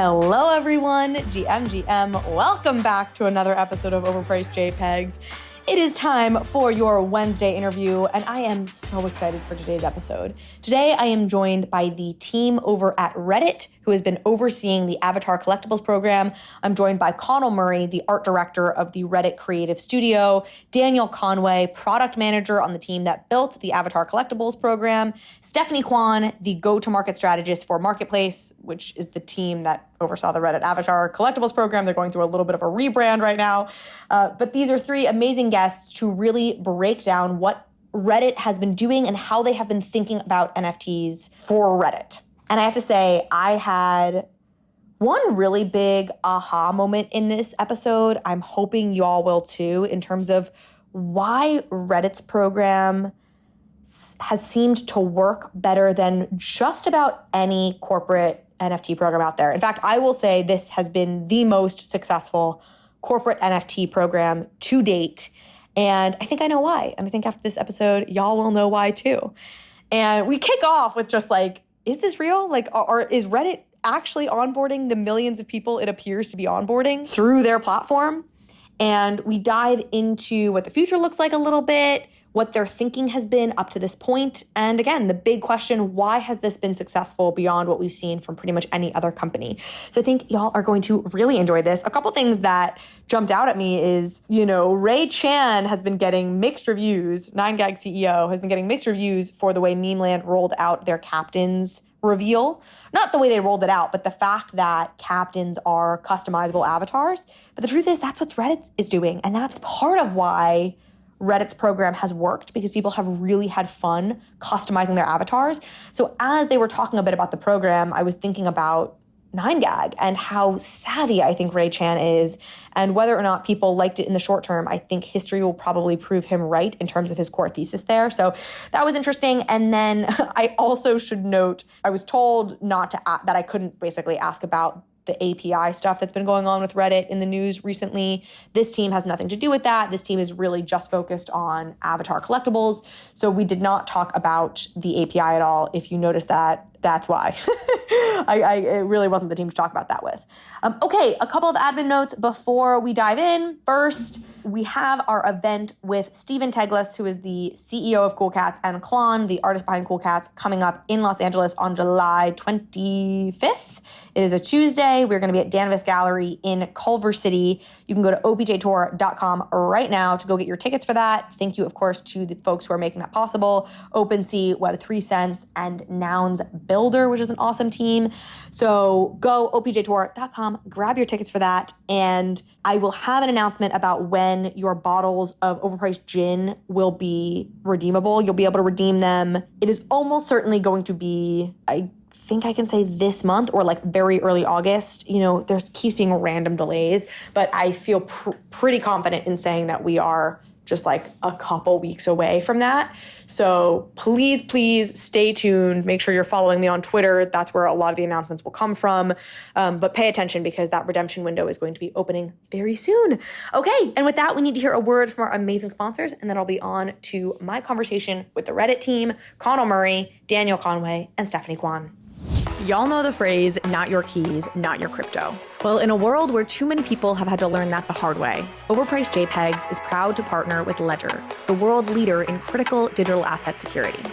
Hello everyone, GM. Welcome back to another episode of Overpriced JPEGs. It is time for your Wednesday interview, and I am so excited for today's episode. Today, I am joined by the team over at Reddit, who has been overseeing the Avatar Collectibles program. I'm joined by Connell Murray, the art director of the Reddit Creative Studio, Daniel Conway, product manager on the team that built the Avatar Collectibles program, Stephanie Kwan, the go-to-market strategist for Marketplace, which is the team that oversaw the Reddit Avatar Collectibles program. They're going through a little bit of a rebrand right now. But these are three amazing guests to really break down what Reddit has been doing and how they have been thinking about NFTs for Reddit. And I have to say, I had one really big aha moment in this episode. I'm hoping y'all will too, in terms of why Reddit's program has seemed to work better than just about any corporate NFT program out there. In fact, I will say this has been the most successful corporate NFT program to date. And I think I know why. And I think after this episode, y'all will know why too. And we kick off with just like, is this real? Like, is Reddit actually onboarding the millions of people it appears to be onboarding through their platform? And we dive into what the future looks like a little bit, what their thinking has been up to this point. And again, the big question, why has this been successful beyond what we've seen from pretty much any other company? So I think y'all are going to really enjoy this. A couple things that jumped out at me is, Ray Chan has been getting mixed reviews. 9gag CEO has been getting mixed reviews for the way Memeland rolled out their captains reveal. Not the way they rolled it out, but the fact that captains are customizable avatars. But the truth is that's what Reddit is doing. And that's part of why Reddit's program has worked, because people have really had fun customizing their avatars. So as they were talking a bit about the program, I was thinking about 9gag and how savvy I think Ray Chan is, and whether or not people liked it in the short term, I think history will probably prove him right in terms of his core thesis there. So that was interesting. And then I also should note, I was told that I couldn't basically ask about the API stuff that's been going on with Reddit in the news recently. This team has nothing to do with that. This team is really just focused on Avatar Collectibles. So we did not talk about the API at all. If you notice that, that's why. It really wasn't the team to talk about that with. Okay, a couple of admin notes before we dive in. First, we have our event with Stephen Teglis, who is the CEO of Cool Cats, and Klon, the artist behind Cool Cats, coming up in Los Angeles on July 25th. It is a Tuesday. We're going to be at Danvers Gallery in Culver City. You can go to opjtour.com right now to go get your tickets for that. Thank you, of course, to the folks who are making that possible. OpenSea, Web3 Sense, and Nouns Builder, which is an awesome team. So go opjtour.com, grab your tickets for that, and I will have an announcement about when your bottles of overpriced gin will be redeemable. You'll be able to redeem them. It is almost certainly going to be, I think I can say this month or like very early August. There keeps being random delays, but I feel pretty confident in saying that we are just like a couple weeks away from that. So please stay tuned. Make sure you're following me on Twitter. That's where a lot of the announcements will come from. But pay attention, because that redemption window is going to be opening very soon. Okay, and with that, we need to hear a word from our amazing sponsors, and then I'll be on to my conversation with the Reddit team, Connell Murray, Daniel Conway, and Stephanie Kwan. Y'all know the phrase, not your keys, not your crypto. Well, in a world where too many people have had to learn that the hard way, Overpriced JPEGs is proud to partner with Ledger, the world leader in critical digital asset security.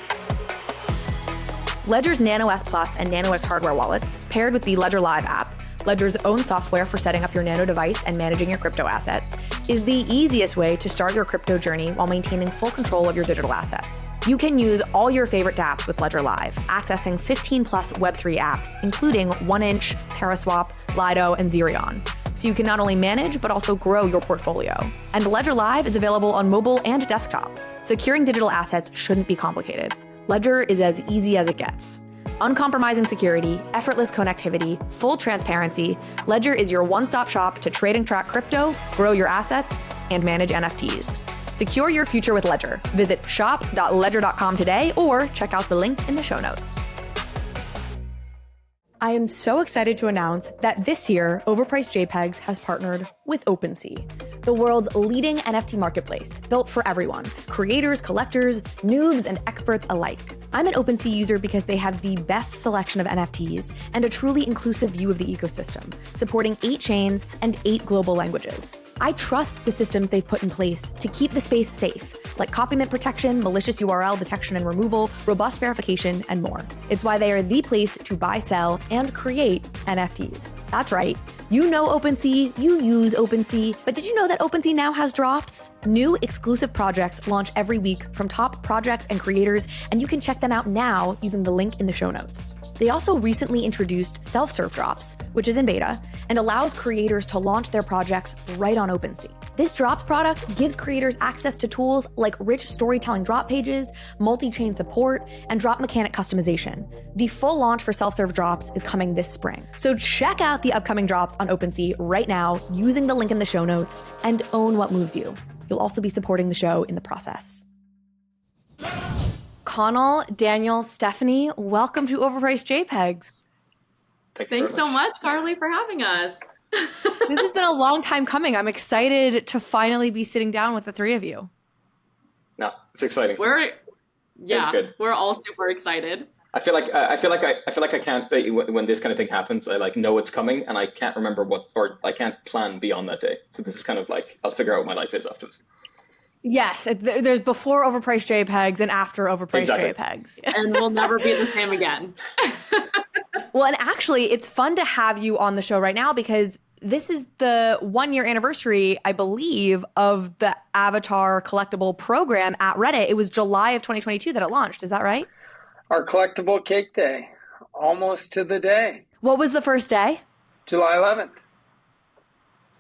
Ledger's Nano S Plus and Nano X hardware wallets, paired with the Ledger Live app, Ledger's own software for setting up your Nano device and managing your crypto assets, is the easiest way to start your crypto journey while maintaining full control of your digital assets. You can use all your favorite dApps with Ledger Live, accessing 15 plus Web3 apps, including 1inch, Paraswap, Lido, and Zerion. So you can not only manage, but also grow your portfolio. And Ledger Live is available on mobile and desktop. Securing digital assets shouldn't be complicated. Ledger is as easy as it gets. Uncompromising security, effortless connectivity, full transparency, Ledger is your one-stop shop to trade and track crypto, grow your assets, and manage NFTs. Secure your future with Ledger. Visit shop.ledger.com today or check out the link in the show notes. I am so excited to announce that this year, Overpriced JPEGs has partnered with OpenSea, the world's leading NFT marketplace built for everyone, creators, collectors, noobs, and experts alike. I'm an OpenSea user because they have the best selection of NFTs and a truly inclusive view of the ecosystem, supporting 8 chains and 8 global languages. I trust the systems they've put in place to keep the space safe, like copy mint protection, malicious URL detection and removal, robust verification, and more. It's why they are the place to buy, sell, and create NFTs. That's right. You know OpenSea, you use OpenSea, but did you know that OpenSea now has drops? New exclusive projects launch every week from top projects and creators, and you can check them out now using the link in the show notes. They also recently introduced self-serve drops, which is in beta, and allows creators to launch their projects right on OpenSea. This drops product gives creators access to tools like rich storytelling drop pages, multi-chain support, and drop mechanic customization. The full launch for self-serve drops is coming this spring. So check out the upcoming drops on OpenSea right now using the link in the show notes and own what moves you. You'll also be supporting the show in the process. Connell, Daniel, Stephanie, welcome to Overpriced JPEGs. Thanks so much, Carly, for having us. This has been a long time coming. I'm excited to finally be sitting down with the three of you. No, it's exciting. We're all super excited. I feel like I can't when this kind of thing happens. I know it's coming, and I can't remember I can't plan beyond that day. So this is kind of like I'll figure out what my life is afterwards. Yes, there's before Overpriced JPEGs and after Overpriced JPEGs. And we'll never be the same again. Well, and actually, it's fun to have you on the show right now because this is the 1-year anniversary, I believe, of the Avatar collectible program at Reddit. It was July of 2022 that it launched. Is that right? Our collectible cake day, almost to the day. What was the first day? July 11th.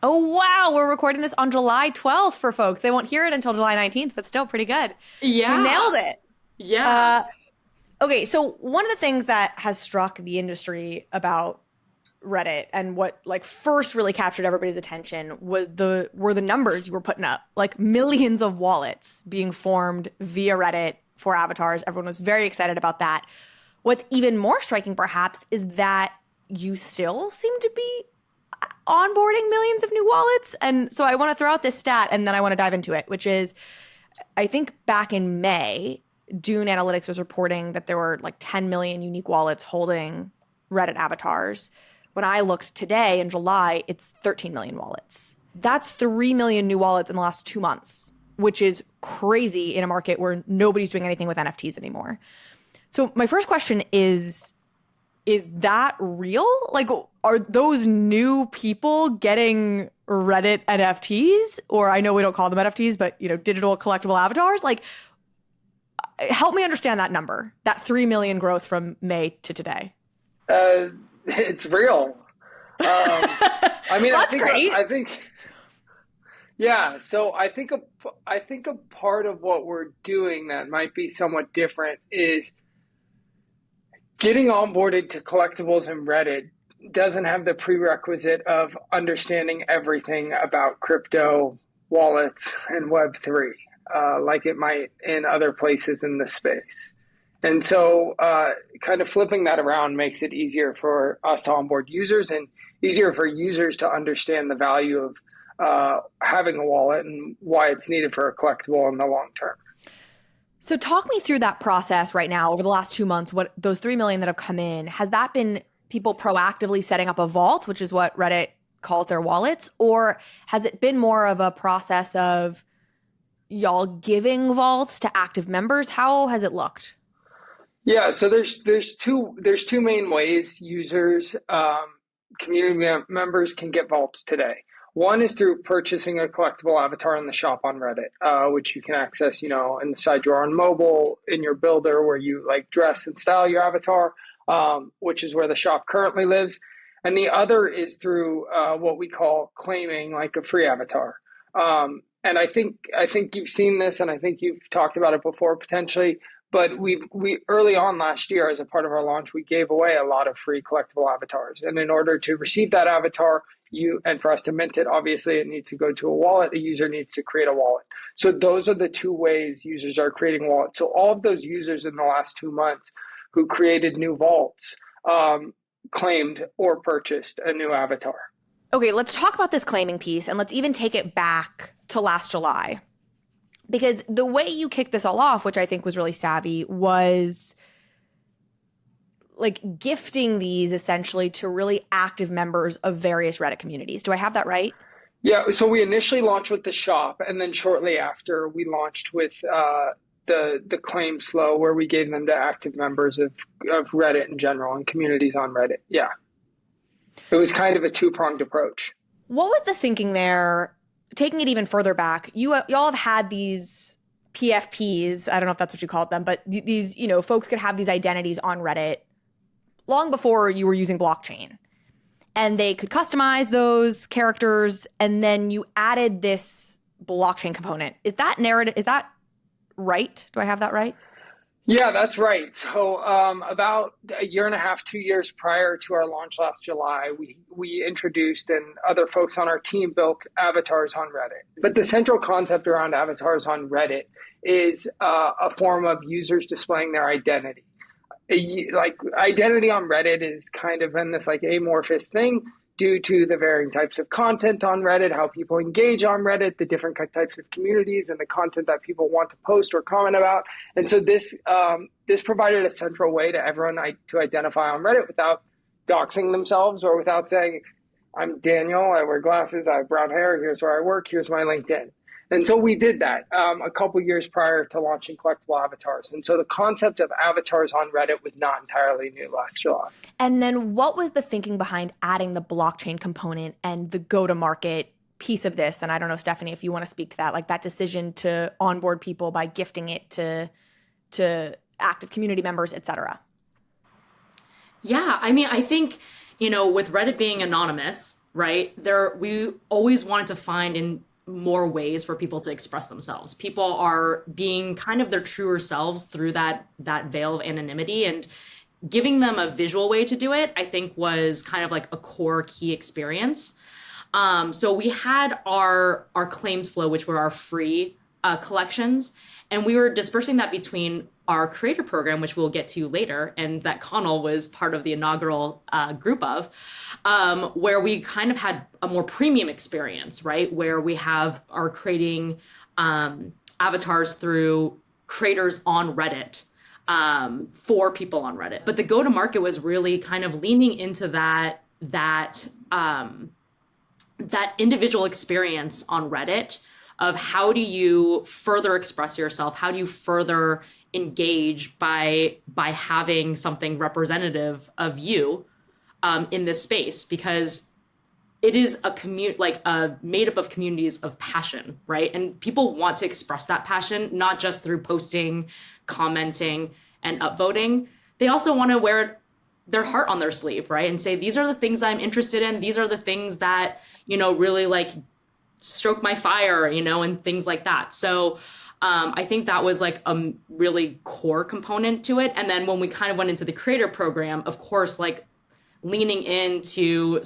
Oh, wow. We're recording this on July 12th for folks. They won't hear it until July 19th, but still pretty good. Yeah. You nailed it. Yeah. Okay, so one of the things that has struck the industry about Reddit and what first really captured everybody's attention were the numbers you were putting up, like millions of wallets being formed via Reddit for avatars. Everyone was very excited about that. What's even more striking, perhaps, is that you still seem to be onboarding millions of new wallets. And so I want to throw out this stat and then I want to dive into it, which is, I think back in May, Dune Analytics was reporting that there were 10 million unique wallets holding Reddit avatars. When I looked today in July, it's 13 million wallets. That's 3 million new wallets in the last 2 months, which is crazy in a market where nobody's doing anything with NFTs anymore. So my first question is that real? Are those new people getting Reddit NFTs? Or I know we don't call them NFTs, but digital collectible avatars? Help me understand that number, that 3 million growth from May to today. It's real. I mean, That's great. Yeah. So I think a part of what we're doing that might be somewhat different is getting onboarded to collectibles and Reddit doesn't have the prerequisite of understanding everything about crypto, wallets, and Web3, like it might in other places in the space. And so kind of flipping that around makes it easier for us to onboard users and easier for users to understand the value of having a wallet and why it's needed for a collectible in the long term. So talk me through that process right now over the last 2 months, what those 3 million that have come in, has that been people proactively setting up a vault, which is what Reddit calls their wallets, or has it been more of a process of y'all giving vaults to active members? How has it looked? Yeah, so there's two main ways users, community members can get vaults today. One is through purchasing a collectible avatar in the shop on Reddit, which you can access, in the side drawer on mobile, in your builder where you dress and style your avatar, which is where the shop currently lives. And the other is through what we call claiming a free avatar. And I think you've seen this, and I think you've talked about it before potentially. But we early on last year, as a part of our launch, we gave away a lot of free collectible avatars. And in order to receive that avatar, and for us to mint it, obviously it needs to go to a wallet. A user needs to create a wallet. So those are the two ways users are creating wallets. So all of those users in the last 2 months who created new vaults claimed or purchased a new avatar. Okay, let's talk about this claiming piece, and let's even take it back to last July. Because the way you kicked this all off, which I think was really savvy, was like gifting these essentially to really active members of various Reddit communities. Do I have that right? Yeah, so we initially launched with the shop, and then shortly after we launched with the claim slow, where we gave them to active members of Reddit in general and communities on Reddit. Yeah, it was kind of a two-pronged approach. What was the thinking there? Taking it even further back, y'all have had these PFPs. I don't know if that's what you called them, but these, folks could have these identities on Reddit long before you were using blockchain. And they could customize those characters, and then you added this blockchain component. Is that right? Do I have that right? Yeah, that's right. So about a year and a half, 2 years prior to our launch last July, we introduced, and other folks on our team built, avatars on Reddit. But the central concept around avatars on Reddit is a form of users displaying their identity. Like, identity on Reddit is kind of in this like amorphous thing due to the varying types of content on Reddit, how people engage on Reddit, the different types of communities, and the content that people want to post or comment about. And so this provided a central way to everyone to identify on Reddit without doxing themselves, or without saying, I'm Daniel, I wear glasses, I have brown hair, here's where I work, here's my LinkedIn. And so we did that a couple years prior to launching collectible avatars. And so the concept of avatars on Reddit was not entirely new last July. And then what was the thinking behind adding the blockchain component and the go-to-market piece of this? And I don't know, Stephanie, if you want to speak to that, like that decision to onboard people by gifting it to active community members, et cetera. Yeah, I mean, I think, with Reddit being anonymous, right, we always wanted to find in more ways for people to express themselves. People are being kind of their truer selves through that veil of anonymity, and giving them a visual way to do it, I think, was kind of like a core key experience. So we had our claims flow, which were our free collections, and we were dispersing that between our creator program, which we'll get to later, and that Connell was part of the inaugural group of, where we kind of had a more premium experience, right? Where we are creating avatars through creators on Reddit for people on Reddit. But the go-to-market was really kind of leaning into that individual experience on Reddit of how do you further express yourself? How do you further engage by having something representative of you in this space? Because it is made up of communities of passion, right? And people want to express that passion, not just through posting, commenting, and upvoting. They also want to wear their heart on their sleeve, right? And say, these are the things I'm interested in. These are the things that, really like stroke my fire, and things like that. So I think that was like a really core component to it. And then when we kind of went into the creator program, of course, like leaning into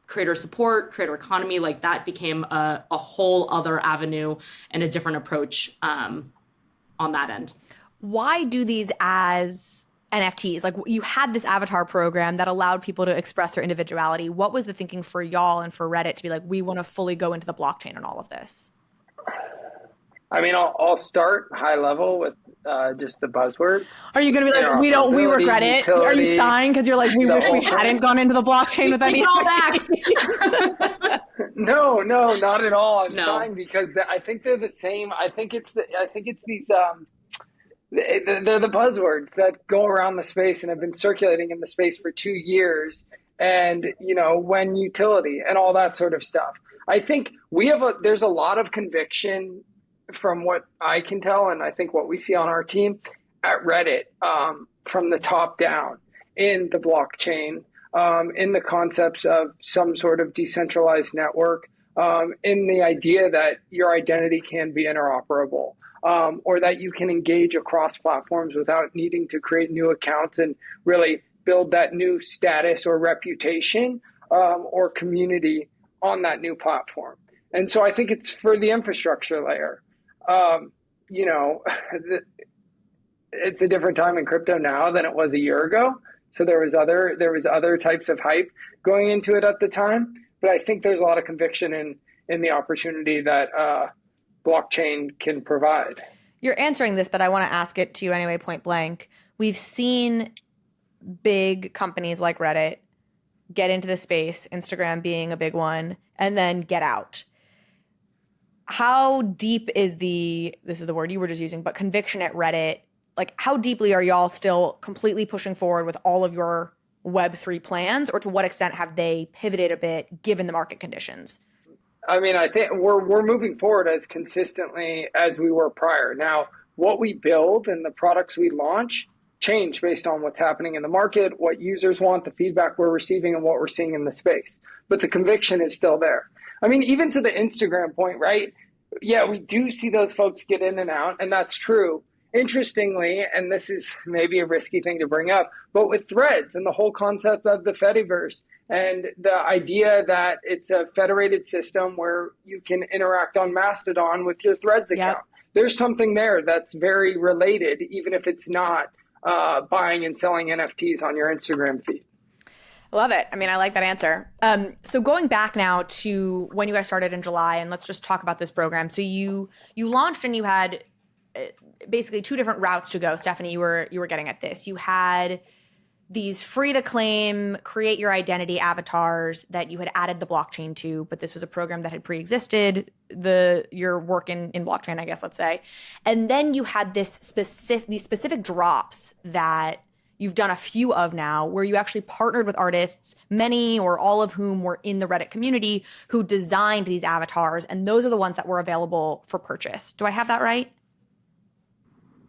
creator support, creator economy, like that became a whole other avenue and a different approach on that end. Why do these as NFTs? Like, you had this avatar program that allowed people to express their individuality. What was the thinking for y'all and for Reddit to be like, we want to fully go into the blockchain and all of this? I mean, I'll start high level with just the buzzwords. Are you going to be like, we regret it? Utility, are you sighing because you're like, we wish we hadn't gone into the blockchain with any? Take it all back. No, not at all. I'm sighing because I think they're the same. I think it's these. They're the buzzwords that go around the space and have been circulating in the space for 2 years, and when utility and all that sort of stuff. I think there's a lot of conviction from what I can tell, and I think what we see on our team at Reddit, from the top down in the blockchain, in the concepts of some sort of decentralized network, in the idea that your identity can be interoperable. Or that you can engage across platforms without needing to create new accounts and really build that new status or reputation or community on that new platform. And so I think it's for the infrastructure layer. It's a different time in crypto now than it was a year ago. So there was other types of hype going into it at the time. But I think there's a lot of conviction in the opportunity that blockchain can provide. You're answering this, but I want to ask it to you anyway, point blank. We've seen big companies like Reddit get into the space, Instagram being a big one, and then get out. How deep is this is the word you were just using, but conviction at Reddit? Like, how deeply are y'all still completely pushing forward with all of your Web3 plans, or to what extent have they pivoted a bit given the market conditions? I mean, I think we're moving forward as consistently as we were prior. Now, what we build and the products we launch change based on what's happening in the market, what users want, the feedback we're receiving, and what we're seeing in the space. But the conviction is still there. I mean, even to the Instagram point, right? Yeah, we do see those folks get in and out, and that's true. Interestingly, and this is maybe a risky thing to bring up, but with Threads and the whole concept of the Fediverse and the idea that it's a federated system where you can interact on Mastodon with your Threads account. Yep. There's something there that's very related, even if it's not buying and selling NFTs on your Instagram feed. I love it. I mean, I like that answer. So going back now to when you guys started in July, and let's just talk about this program. So you launched and you had basically two different routes to go. Stephanie, you were getting at this. You had these free to claim, create your identity avatars that you had added the blockchain to, but this was a program that had pre-existed your work in blockchain, I guess, let's say. And then you had these specific drops that you've done a few of now, where you actually partnered with artists, many or all of whom were in the Reddit community, who designed these avatars. And those are the ones that were available for purchase. Do I have that right?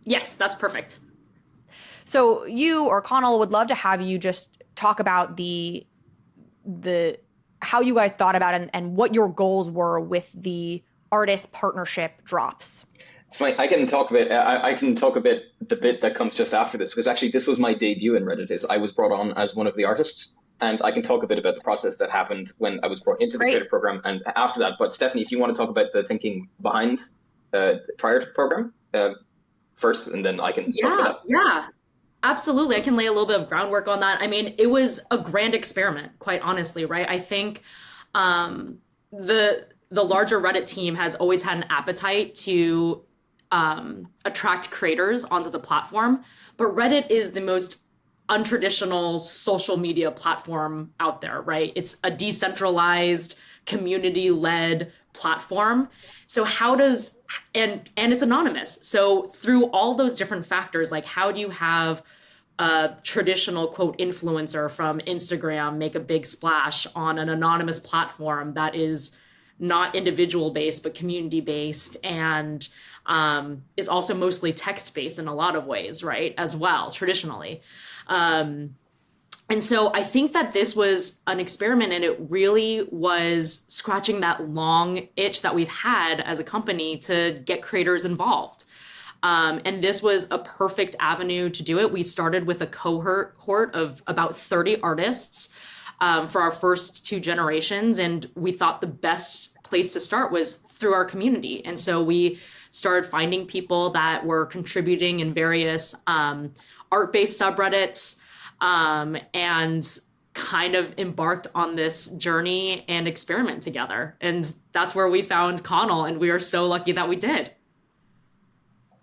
Yes, that's perfect. So you or Connell would love to have you just talk about the how you guys thought about it and what your goals were with the artist partnership drops. It's funny. I can talk a bit. I can talk a bit the bit that comes just after this, because actually this was my debut in Reddit. Is I was brought on as one of the artists, and I can talk a bit about the process that happened when I was brought into the creative program and after that. But Stephanie, if you want to talk about the thinking behind prior to the program first, and then I can talk about that. Yeah. Absolutely. I can lay a little bit of groundwork on that. I mean, it was a grand experiment, quite honestly, right? I think the larger Reddit team has always had an appetite to attract creators onto the platform, but Reddit is the most untraditional social media platform out there, right? It's a decentralized, community-led platform. So and it's anonymous. So through all those different factors, like how do you have a traditional quote influencer from Instagram make a big splash on an anonymous platform that is not individual based, but community based, and is also mostly text based in a lot of ways, right? As well, traditionally. And so I think that this was an experiment, and it really was scratching that long itch that we've had as a company to get creators involved. And this was a perfect avenue to do it. We started with a cohort of about 30 artists for our first two generations. And we thought the best place to start was through our community. And so we started finding people that were contributing in various art-based subreddits, and kind of embarked on this journey and experiment together. And that's where we found Connell, and we are so lucky that we did.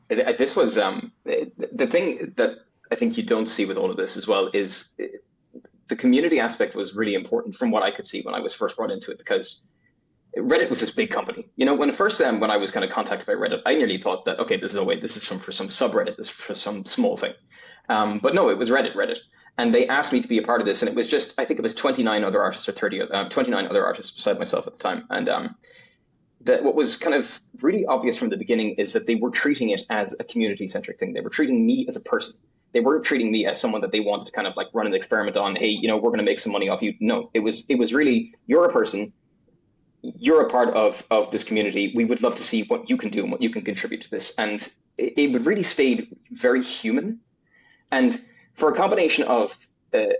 This was the thing that I think you don't see with all of this as well is the community aspect was really important from what I could see when I was first brought into it, because Reddit was this big company. You know, when I was kind of contacted by Reddit, I nearly thought that, okay, this is for some subreddit, this is for some small thing. But no, it was Reddit. And they asked me to be a part of this. And it was just, I think it was 29 other artists or 29 other artists beside myself at the time. And that what was kind of really obvious from the beginning is that they were treating it as a community-centric thing. They were treating me as a person. They weren't treating me as someone that they wanted to kind of like run an experiment on. Hey, you know, we're going to make some money off you. No, it was really, you're a person. You're a part of this community. We would love to see what you can do and what you can contribute to this. And it really stayed very human. And for a combination of, a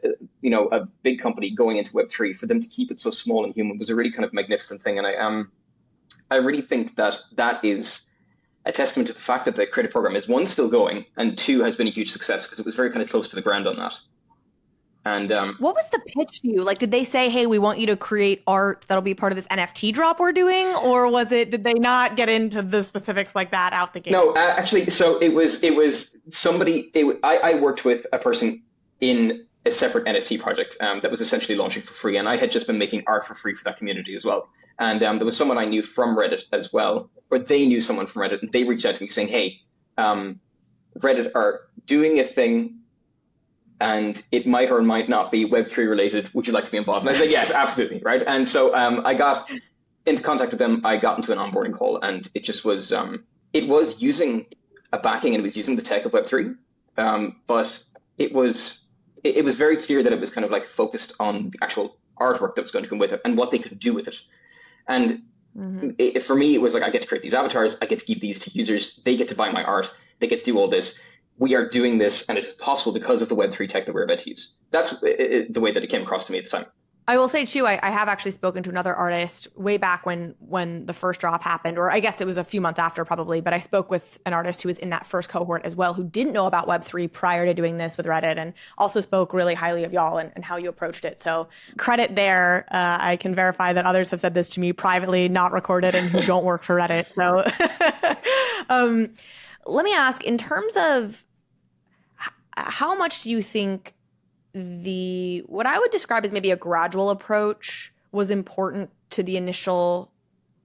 big company going into Web3, for them to keep it so small and human was a really kind of magnificent thing. And I really think that is a testament to the fact that the creative program is, one, still going, and two, has been a huge success because it was very kind of close to the ground on that. And what was the pitch to you? Like, did they say, hey, we want you to create art that'll be part of this NFT drop we're doing? Or did they not get into the specifics like that out the gate? No, actually, so it was somebody, I worked with a person in a separate NFT project that was essentially launching for free. And I had just been making art for free for that community as well. And there was someone I knew from Reddit as well, or they knew someone from Reddit, and they reached out to me saying, hey, Reddit are doing a thing, and it might or might not be Web3 related. Would you like to be involved? And I said, yes, absolutely, right? And so I got into contact with them. I got into an onboarding call, and it just was, it was using a backing, and it was using the tech of Web3, but it was very clear that it was kind of like focused on the actual artwork that was going to come with it and what they could do with it. And for me, it was like, I get to create these avatars, I get to give these to users, they get to buy my art, they get to do all this. We are doing this, and it is possible because of the Web3 tech that we're about to use. That's the way that it came across to me at the time. I will say too, I have actually spoken to another artist way back when the first drop happened, or I guess it was a few months after probably, but I spoke with an artist who was in that first cohort as well, who didn't know about Web3 prior to doing this with Reddit, and also spoke really highly of y'all and how you approached it. So credit there. I can verify that others have said this to me privately, not recorded, and who don't work for Reddit. So let me ask, in terms of how much do you think what I would describe as maybe a gradual approach was important to the initial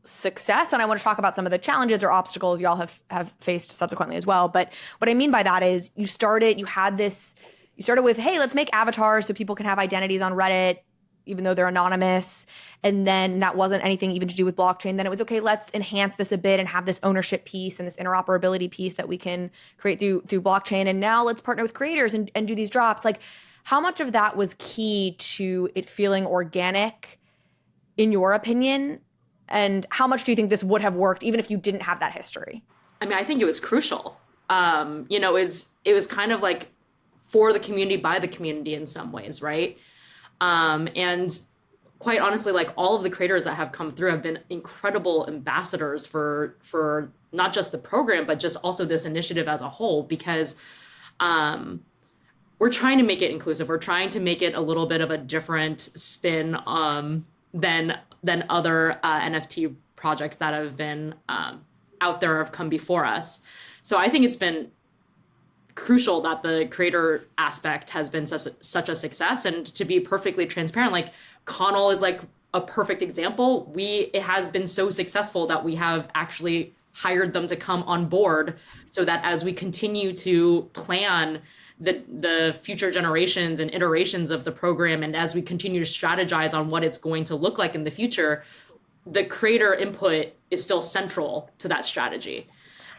success? And I want to talk about some of the challenges or obstacles y'all have faced subsequently as well. But what I mean by that is you started with, hey, let's make avatars so people can have identities on Reddit, even though they're anonymous. And then that wasn't anything even to do with blockchain. Then it was, okay, let's enhance this a bit and have this ownership piece and this interoperability piece that we can create through blockchain. And now let's partner with creators and do these drops. Like, how much of that was key to it feeling organic, in your opinion? And how much do you think this would have worked even if you didn't have that history? I mean, I think it was crucial. It was kind of like for the community, by the community in some ways, right? And quite honestly, like all of the creators that have come through have been incredible ambassadors for not just the program, but just also this initiative as a whole, because we're trying to make it inclusive. We're trying to make it a little bit of a different spin than other NFT projects that have been out there, have come before us. So I think it's been crucial that the creator aspect has been such a success. And to be perfectly transparent, like Connell is like a perfect example. It has been so successful that we have actually hired them to come on board, so that as we continue to plan the future generations and iterations of the program, and as we continue to strategize on what it's going to look like in the future, the creator input is still central to that strategy.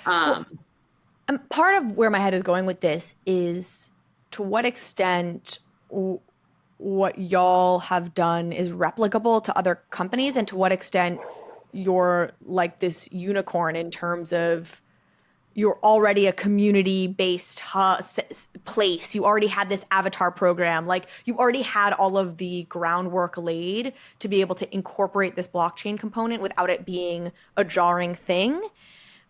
And part of where my head is going with this is, to what extent what y'all have done is replicable to other companies, and to what extent you're like this unicorn in terms of you're already a community-based place. You already had this avatar program. Like, you already had all of the groundwork laid to be able to incorporate this blockchain component without it being a jarring thing.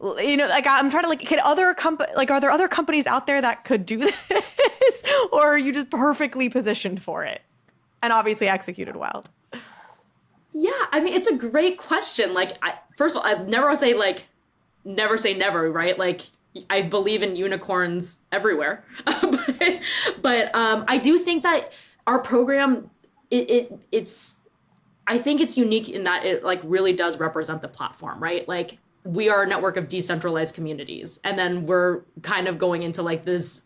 You know, like, I'm trying to are there other companies out there that could do this, or are you just perfectly positioned for it and obviously executed well? Yeah, I mean, it's a great question. Like, first of all, I'd never say never say never, right? Like, I believe in unicorns everywhere. but I do think that our program, I think it's unique in that it like really does represent the platform, right? Like, we are a network of decentralized communities, and then we're kind of going into like this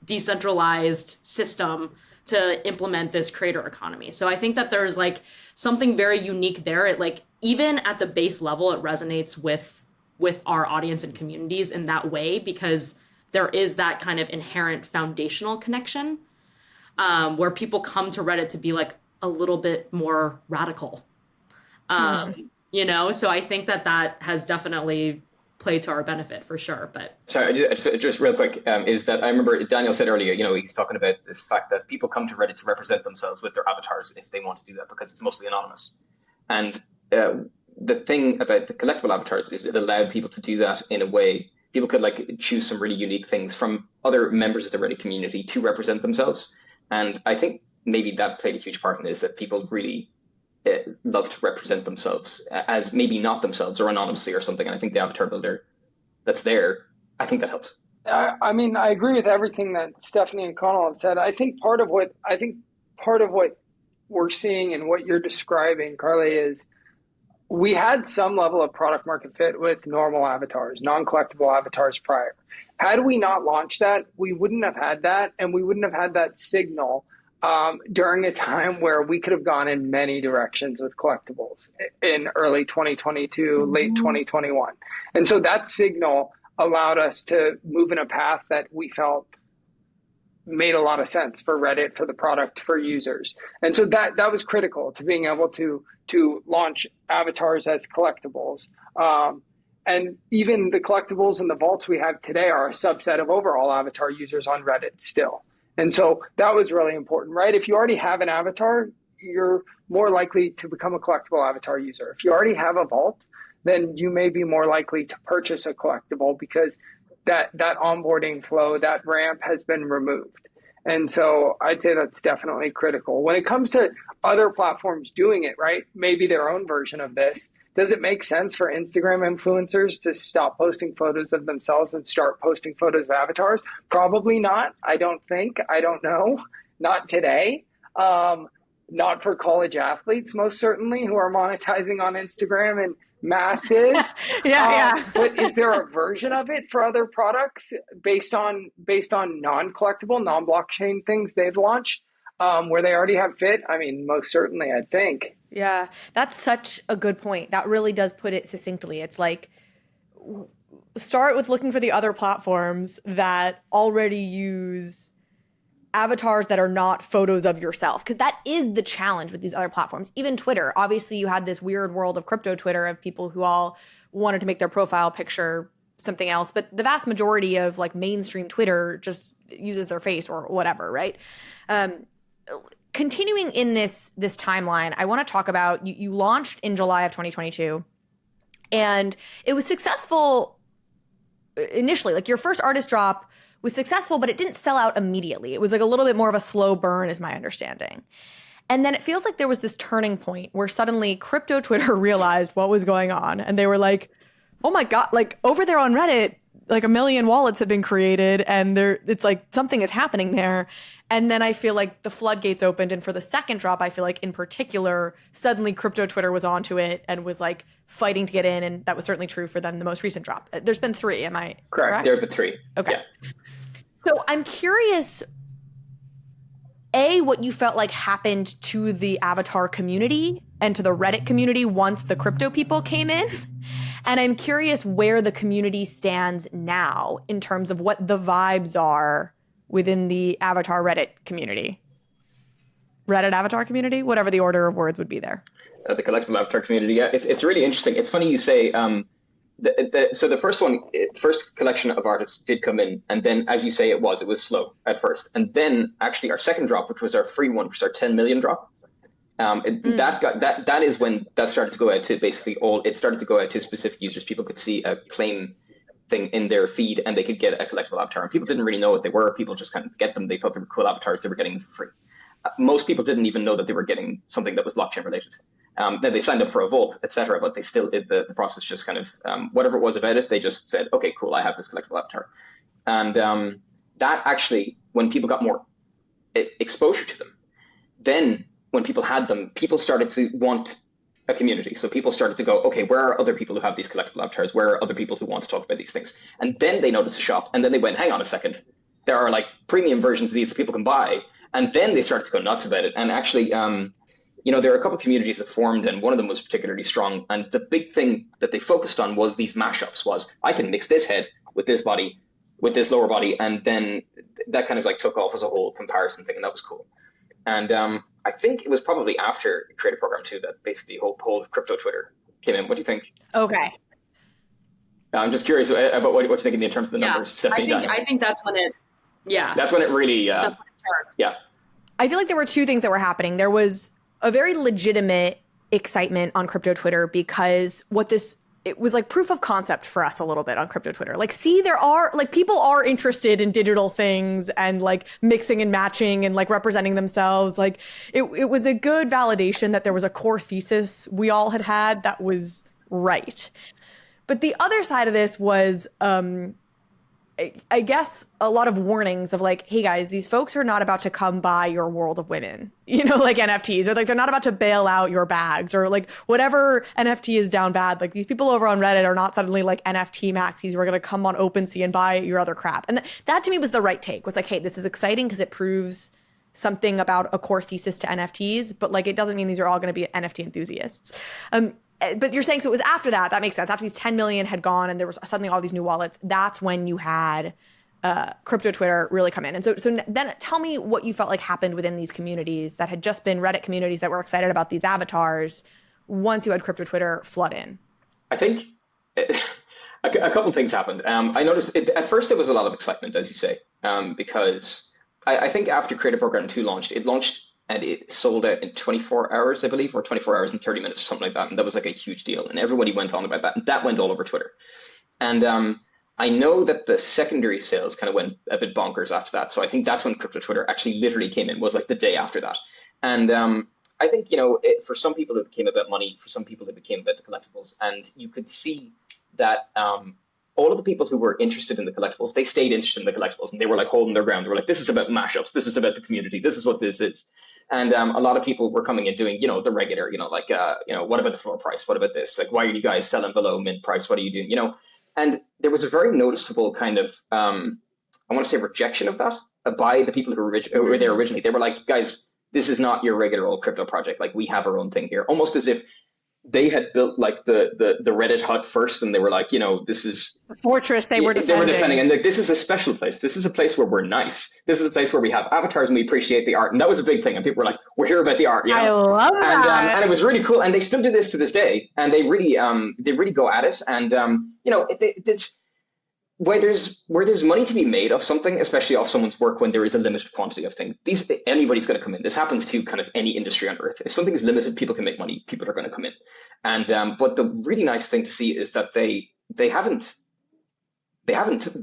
decentralized system to implement this creator economy. So I think that there's like something very unique there. It like, even at the base level, it resonates with our audience and communities in that way, because there is that kind of inherent foundational connection where people come to Reddit to be like a little bit more radical. You know, so I think that has definitely played to our benefit for sure. But sorry, just real quick, is that I remember Daniel said earlier, you know, he's talking about this fact that people come to Reddit to represent themselves with their avatars if they want to do that, because it's mostly anonymous. And the thing about the collectible avatars is it allowed people to do that in a way. People could like choose some really unique things from other members of the Reddit community to represent themselves. And I think maybe that played a huge part in this, that people really love to represent themselves as maybe not themselves or anonymously or something. And I think the avatar builder that's there, I think that helps. I mean, I agree with everything that Stephanie and Connell have said. I think part of what we're seeing and what you're describing, Carly, is we had some level of product market fit with normal avatars, non-collectible avatars prior. Had we not launched that, we wouldn't have had that, and we wouldn't have had that signal during a time where we could have gone in many directions with collectibles in early 2022, late 2021. And so that signal allowed us to move in a path that we felt made a lot of sense for Reddit, for the product, for users. And so that was critical to being able to launch avatars as collectibles. And even the collectibles and the vaults we have today are a subset of overall avatar users on Reddit still. And so that was really important, right? If you already have an avatar, you're more likely to become a collectible avatar user. If you already have a vault, then you may be more likely to purchase a collectible because that onboarding flow, that ramp has been removed. And so I'd say that's definitely critical. When it comes to other platforms doing it, right, maybe their own version of this, does it make sense for Instagram influencers to stop posting photos of themselves and start posting photos of avatars? Probably not. I don't think. I don't know. Not today. Not for college athletes, most certainly, who are monetizing on Instagram and masses. But is there a version of it for other products based on non-collectible, non-blockchain things they've launched where they already have fit? I mean, most certainly, I think. Yeah, that's such a good point. That really does put it succinctly. It's like, start with looking for the other platforms that already use avatars that are not photos of yourself, because that is the challenge with these other platforms. Even Twitter, obviously you had this weird world of crypto Twitter of people who all wanted to make their profile picture something else, but the vast majority of like mainstream Twitter just uses their face or whatever, right? Continuing in this timeline, I want to talk about, you launched in July of 2022, and it was successful initially. Like your first artist drop was successful, but it didn't sell out immediately. It was like a little bit more of a slow burn, is my understanding. And then it feels like there was this turning point where suddenly crypto Twitter realized what was going on, and they were like, oh my God, like over there on Reddit, like 1 million wallets have been created, and it's like something is happening there. And then I feel like the floodgates opened, and for the second drop, I feel like in particular, suddenly crypto Twitter was onto it and was like fighting to get in, and that was certainly true for then the most recent drop. There's been 3, am I correct? There's been 3. Okay. Yeah. So I'm curious, A, what you felt like happened to the avatar community and to the Reddit community once the crypto people came in. And I'm curious where the community stands now in terms of what the vibes are within the avatar Reddit community. Reddit avatar community, whatever the order of words would be there. The collectible avatar community, yeah, it's really interesting. It's funny you say, so the first collection of artists did come in, and then, as you say, it was slow at first. And then actually our second drop, which was our free one, which was our 10 million drop, that is when that started to go out to basically it started to go out to specific users. People could see a claim thing in their feed and they could get a collectible avatar, and people didn't really know what they were. People just kind of get them. They thought they were cool avatars. They were getting free. Most people didn't even know that they were getting something that was blockchain related. Then they signed up for a vault, etc. But they still did the process. Just kind of whatever it was about it, they just said, "Okay, cool, I have this collectible avatar." And that actually, when people got more exposure to them, then when people had them, people started to want a community. So people started to go, okay, where are other people who have these collectible avatars? Where are other people who want to talk about these things? And then they noticed a shop, and then they went, hang on a second, there are like premium versions of these that people can buy. And then they started to go nuts about it. And actually, there are a couple of communities that formed, and one of them was particularly strong. And the big thing that they focused on was these mashups. Was I can mix this head with this body, with this lower body, and then that kind of like took off as a whole comparison thing, and that was cool. And I think it was probably after Creator Program 2 that basically the whole crypto Twitter came in. What do you think? Okay. I'm just curious about what you're thinking in terms of the numbers. I think that's when it. Yeah. That's when it really. That's when it turned. Yeah. I feel like there were 2 things that were happening. There was a very legitimate excitement on crypto Twitter because what this it was like proof of concept for us a little bit on crypto Twitter. Like, see, there are like people are interested in digital things and like mixing and matching and like representing themselves. Like it was a good validation that there was a core thesis we all had that was right. But the other side of this was, I guess, a lot of warnings of like, hey guys, these folks are not about to come buy your world of women, like NFTs, or like they're not about to bail out your bags, or like whatever NFT is down bad. Like these people over on Reddit are not suddenly like NFT maxis who are going to come on OpenSea and buy your other crap. And that to me was the right take, was like, hey, this is exciting because it proves something about a core thesis to NFTs, but like it doesn't mean these are all going to be NFT enthusiasts. But you're saying, so it was after that makes sense. After these 10 million had gone and there was suddenly all these new wallets, that's when you had crypto Twitter really come in. And so then tell me what you felt like happened within these communities that had just been Reddit communities that were excited about these avatars once you had crypto Twitter flood in. I think a couple of things happened. I noticed at first there was a lot of excitement, as you say, because I think after Creator Program 2 launched, and it sold out in 24 hours, I believe, or 24 hours and 30 minutes or something like that. And that was like a huge deal. And everybody went on about that. And that went all over Twitter. And I know that the secondary sales kind of went a bit bonkers after that. So I think that's when crypto Twitter actually literally came in, was like the day after that. And I think, for some people it became about money. For some people it became about the collectibles. And you could see that all of the people who were interested in the collectibles, they stayed interested in the collectibles. And they were like holding their ground. They were like, this is about mashups. This is about the community. This is what this is. And a lot of people were coming in doing, the regular, like, what about the floor price? What about this? Like, why are you guys selling below mint price? What are you doing? And there was a very noticeable kind of, I want to say rejection of that by the people who were there originally. They were like, guys, this is not your regular old crypto project. Like, we have our own thing here. Almost as if they had built like the Reddit hut first, and they were like, this is the fortress they were defending. And like, this is a special place. This is a place where we're nice. This is a place where we have avatars and we appreciate the art. And that was a big thing. And people were like, we're here about the art. I love that. And it was really cool. And they still do this to this day. And they really go at it. And it's where there's money to be made of something, especially off someone's work, when there is a limited quantity of things. Anybody's going to come in. This happens to kind of any industry on earth. If something is limited, people can make money. People are going to come in. And but the really nice thing to see is that they haven't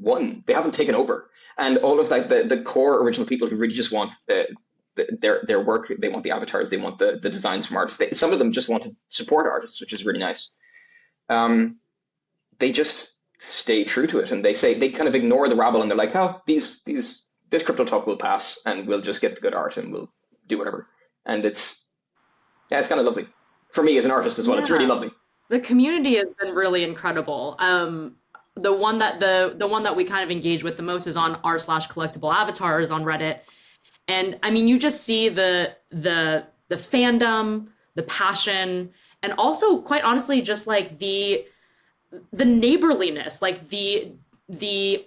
won. They haven't taken over. And all of that, the core original people who really just want their work, they want the avatars, they want the designs from artists. Some of them just want to support artists, which is really nice. They just stay true to it, and they kind of ignore the rabble, and they're like, oh, this crypto talk will pass, and we'll just get the good art, and we'll do whatever. And it's kind of lovely for me as an artist as well. Yeah. It's really lovely. The community has been really incredible. The one that we kind of engage with the most is on r/collectible avatars on Reddit, and I mean, you just see the fandom, the passion, and also, quite honestly, just like the neighborliness, like the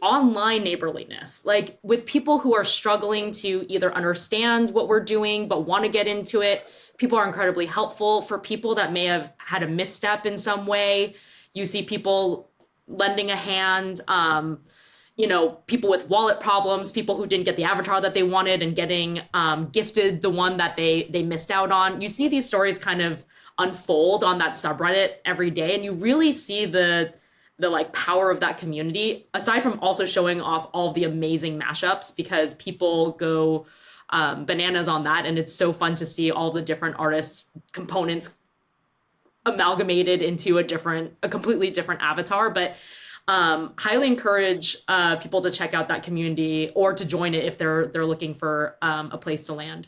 online neighborliness, like with people who are struggling to either understand what we're doing but want to get into it. People are incredibly helpful. For people that may have had a misstep in some way, you see people lending a hand, people with wallet problems, people who didn't get the avatar that they wanted and getting gifted the one that they missed out on. You see these stories kind of unfold on that subreddit every day, and you really see the like power of that community, aside from also showing off all the amazing mashups, because people go bananas on that, and it's so fun to see all the different artists' components amalgamated into a completely different avatar. But highly encourage people to check out that community or to join it if they're looking for a place to land.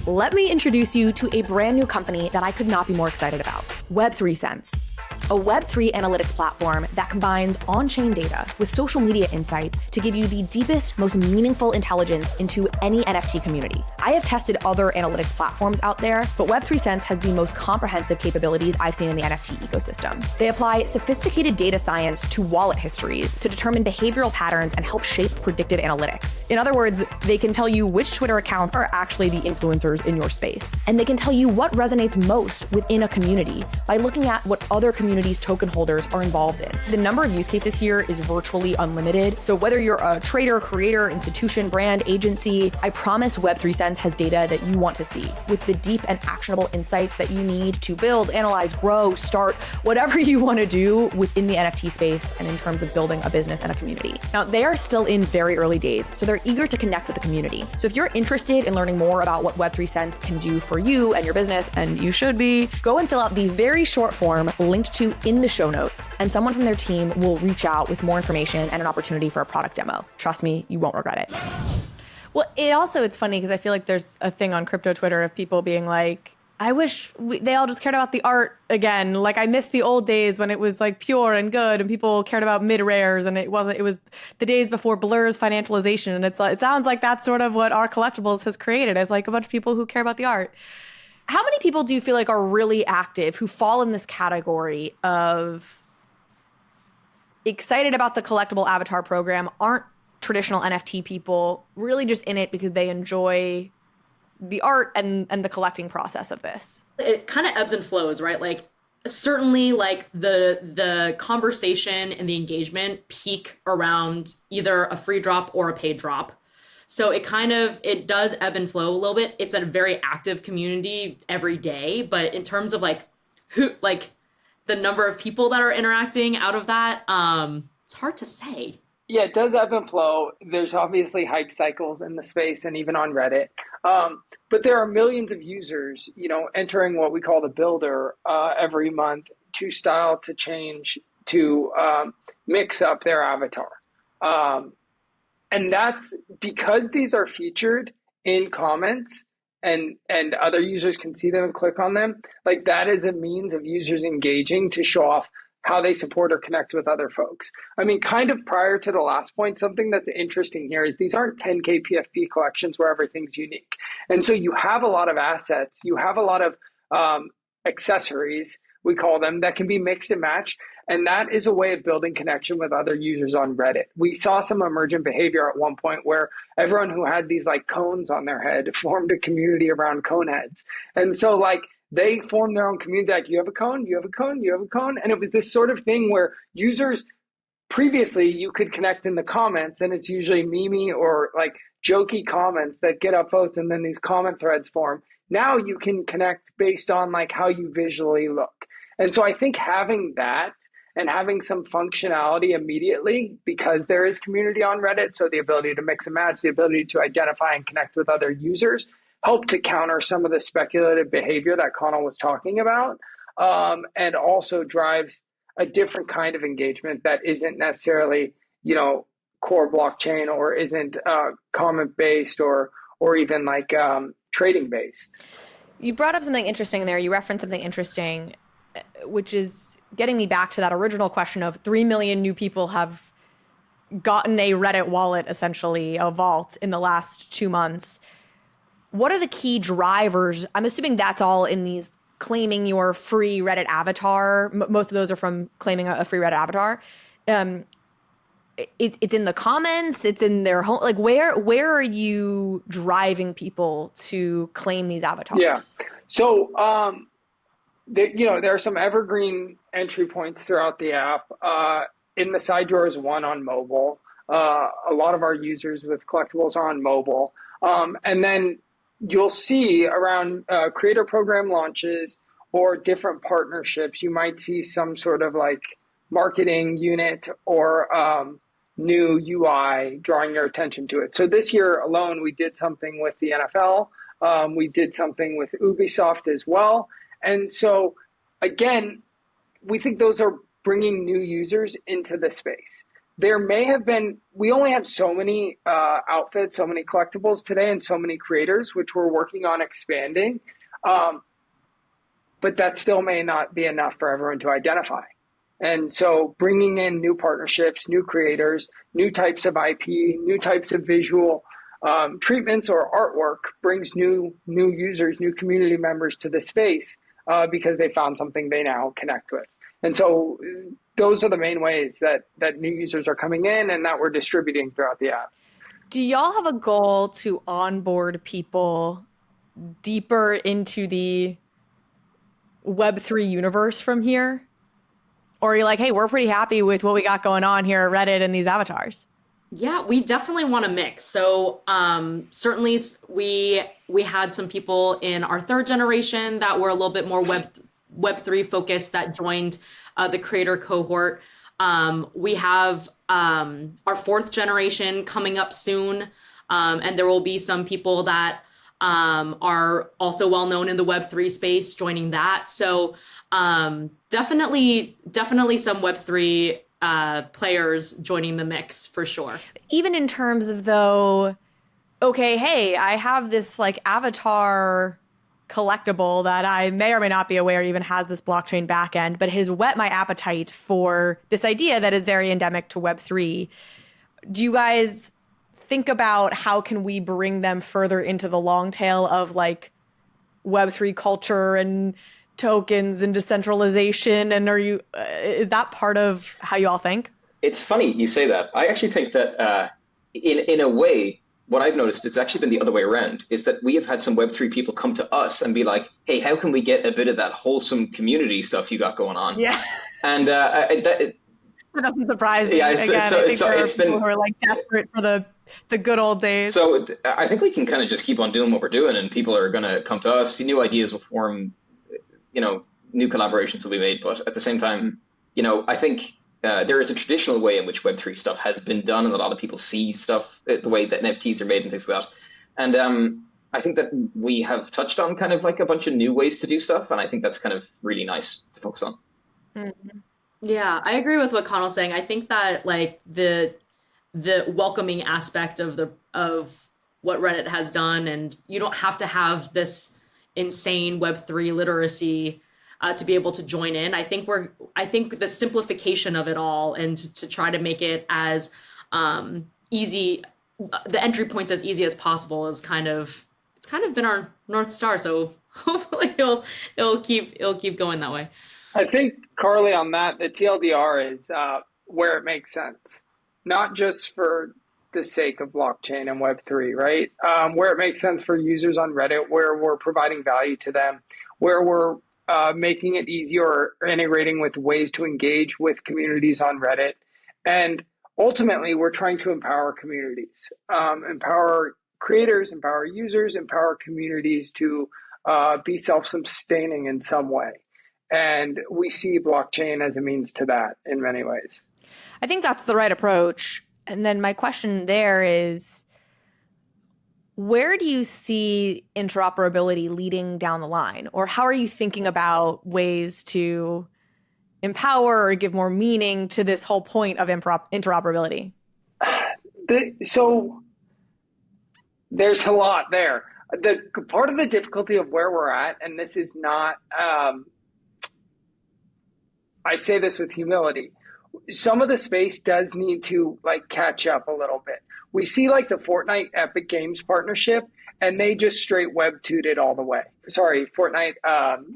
Let me introduce you to a brand new company that I could not be more excited about, Web3 Sense. A Web3 analytics platform that combines on-chain data with social media insights to give you the deepest, most meaningful intelligence into any NFT community. I have tested other analytics platforms out there, but Web3 Sense has the most comprehensive capabilities I've seen in the NFT ecosystem. They apply sophisticated data science to wallet histories to determine behavioral patterns and help shape predictive analytics. In other words, they can tell you which Twitter accounts are actually the influencers in your space. And they can tell you what resonates most within a community by looking at what other communities community's token holders are involved in. The number of use cases here is virtually unlimited. So whether you're a trader, creator, institution, brand, agency, I promise Web3 Sense has data that you want to see with the deep and actionable insights that you need to build, analyze, grow, start, whatever you want to do within the NFT space and in terms of building a business and a community. Now, they are still in very early days, so they're eager to connect with the community. So if you're interested in learning more about what Web3 Sense can do for you and your business, and you should be, go and fill out the very short form linked to in the show notes, and someone from their team will reach out with more information and an opportunity for a product demo. Trust me, you won't regret it. Well, it's funny because I feel like there's a thing on crypto Twitter of people being like, I wish they all just cared about the art again. Like, I miss the old days when it was like pure and good and people cared about mid rares, and it was the days before Blur's financialization. And it sounds like that's sort of what our collectibles has created, as like a bunch of people who care about the art. How many people do you feel like are really active who fall in this category of excited about the collectible avatar program, aren't traditional NFT people, really just in it because they enjoy the art and the collecting process of this? It kind of ebbs and flows, right? Like, certainly like the conversation and the engagement peak around either a free drop or a paid drop. So it does ebb and flow a little bit. It's a very active community every day, but in terms of like the number of people that are interacting out of that, it's hard to say. Yeah, it does ebb and flow. There's obviously hype cycles in the space and even on Reddit. But there are millions of users, entering what we call the builder every month to style, to change, to mix up their avatar. And that's because these are featured in comments and other users can see them and click on them. Like, that is a means of users engaging to show off how they support or connect with other folks. I mean, kind of prior to the last point, something that's interesting here is these aren't 10K PFP collections where everything's unique. And so you have a lot of assets, you have a lot of accessories, we call them, that can be mixed and matched. And that is a way of building connection with other users on Reddit. We saw some emergent behavior at one point where everyone who had these like cones on their head formed a community around cone heads. And so like, they formed their own community, like, you have a cone, you have a cone, you have a cone. And it was this sort of thing where users, previously you could connect in the comments, and it's usually meme or like jokey comments that get up votes, and then these comment threads form. Now you can connect based on like how you visually look. And so I think having that and having some functionality immediately, because there is community on Reddit, so the ability to mix and match, the ability to identify and connect with other users, help to counter some of the speculative behavior that Connell was talking about, and also drives a different kind of engagement that isn't necessarily, core blockchain or isn't comment based or even like trading based. You brought up something interesting there. You referenced something interesting, which is getting me back to that original question of 3 million new people have gotten a Reddit wallet, essentially a vault, in the last 2 months. What are the key drivers? I'm assuming that's all in these claiming your free Reddit avatar. Most of those are from claiming a free Reddit avatar. It's in the comments. It's in their home. Like, where are you driving people to claim these avatars? Yeah. So, there are some evergreen entry points throughout the app. In the side drawer is one on mobile. A lot of our users with collectibles are on mobile. And then you'll see around creator program launches or different partnerships, you might see some sort of like marketing unit or new UI drawing your attention to it. So this year alone, we did something with the NFL. We did something with Ubisoft as well. And so again, we think those are bringing new users into the space. There may have been, we only have so many outfits, so many collectibles today, and so many creators, which we're working on expanding. But that still may not be enough for everyone to identify. And so bringing in new partnerships, new creators, new types of IP, new types of visual treatments or artwork brings new users, new community members to the space because they found something they now connect with. And so those are the main ways that new users are coming in and that we're distributing throughout the apps. Do y'all have a goal to onboard people deeper into the Web3 universe from here? Or are you like, hey, we're pretty happy with what we got going on here at Reddit and these avatars? Yeah, we definitely want to mix. So certainly we had some people in our third generation that were a little bit more Web3 focused that joined the creator cohort. We have our fourth generation coming up soon, and there will be some people that are also well known in the Web3 space joining that. So definitely some Web3 players joining the mix for sure. Even in terms of though, okay, hey, I have this like avatar collectible that I may or may not be aware even has this blockchain backend, but has whet my appetite for this idea that is very endemic to Web3. Do you guys think about how can we bring them further into the long tail of like Web3 culture and tokens and decentralization? And is that part of how you all think? It's funny you say that. I actually think that in a way, what I've noticed, it's actually been the other way around, is that we have had some Web3 people come to us and be like, hey, how can we get a bit of that wholesome community stuff you got going on? Yeah. And that doesn't surprise me. Yeah, Again, so it's been people who are like desperate for the good old days. So I think we can kind of just keep on doing what we're doing, and people are going to come to us. New ideas will form, new collaborations will be made. But at the same time, I think there is a traditional way in which Web3 stuff has been done, and a lot of people see stuff, the way that NFTs are made and things like that. And I think that we have touched on kind of like a bunch of new ways to do stuff, and I think that's kind of really nice to focus on. Mm-hmm. Yeah, I agree with what Connell's saying. I think that like the welcoming aspect of what Reddit has done, and you don't have to have this insane Web3 literacy to be able to join in. I think the simplification of it all, and to try to make it as easy, the entry points as easy as possible, is kind of been our North Star. So hopefully it'll keep going that way. I think, Carly, on that, the TLDR is where it makes sense, not just for the sake of blockchain and Web3, right? Where it makes sense for users on Reddit, where we're providing value to them, where we're making it easier or integrating with ways to engage with communities on Reddit. And ultimately, we're trying to empower communities, empower creators, empower users, empower communities to be self-sustaining in some way. And we see blockchain as a means to that in many ways. I think that's the right approach. And then my question there is, where do you see interoperability leading down the line? Or how are you thinking about ways to empower or give more meaning to this whole point of interoperability? So there's a lot there. The part of the difficulty of where we're at, and this is not, I say this with humility, some of the space does need to like catch up a little bit. We see like the Fortnite Epic Games partnership, and they just straight web-2'd it all the way. Sorry, Fortnite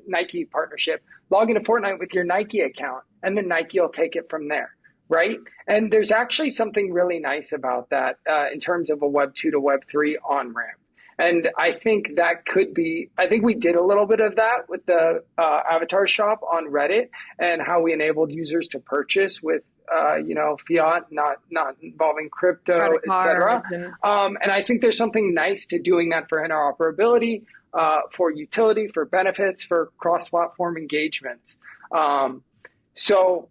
Nike partnership. Log into Fortnite with your Nike account, and then Nike will take it from there, right? And there's actually something really nice about that in terms of a Web2 to Web3 on-ramp. And I think that could be, I think we did a little bit of that with the avatar shop on Reddit, and how we enabled users to purchase with, fiat, not involving crypto, et cetera. And I think there's something nice to doing that for interoperability, for utility, for benefits, for cross-platform engagements. So,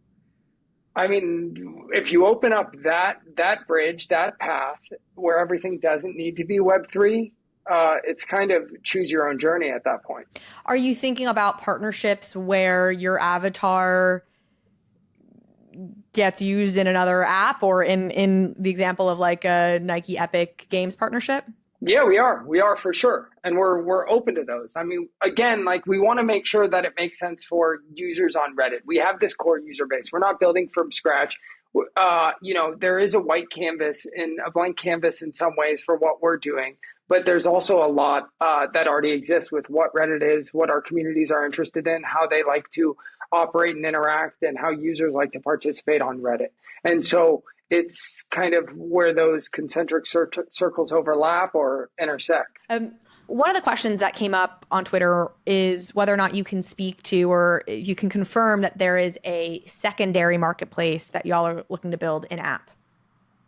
I mean, if you open up that bridge, that path where everything doesn't need to be Web3, it's kind of choose your own journey at that point. Are you thinking about partnerships where your avatar gets used in another app, or in the example of like a Nike Epic Games partnership? Yeah, we are for sure. And we're open to those. I mean, again, like we want to make sure that it makes sense for users on Reddit. We have this core user base. We're not building from scratch. There is a white canvas and a blank canvas in some ways for what we're doing, but there's also a lot that already exists with what Reddit is, what our communities are interested in, how they like to operate and interact, and how users like to participate on Reddit. And so it's kind of where those concentric circles overlap or intersect. One of the questions that came up on Twitter is whether or not you can speak to or if you can confirm that there is a secondary marketplace that y'all are looking to build in app.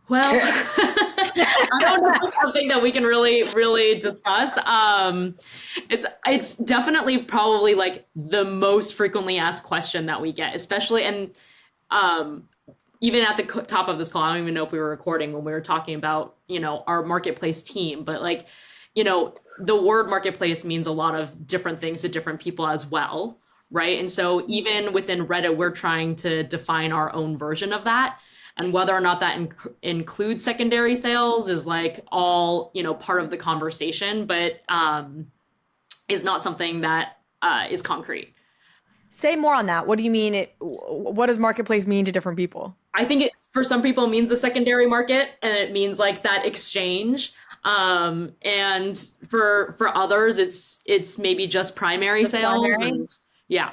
Well, I don't know if it's something that we can really discuss. It's definitely probably like the most frequently asked question that we get, especially and even at the top of this call. I don't even know if we were recording when we were talking about our marketplace team, but like the word marketplace means a lot of different things to different people as well, right? And so even within Reddit, we're trying to define our own version of that. And whether or not that includes secondary sales is like all, part of the conversation, but is not something that is concrete. Say more on that. What do you mean? What does marketplace mean to different people? I think for some people it means the secondary market, and it means like that exchange. And for others, it's maybe just primary sales. Primary? And, yeah.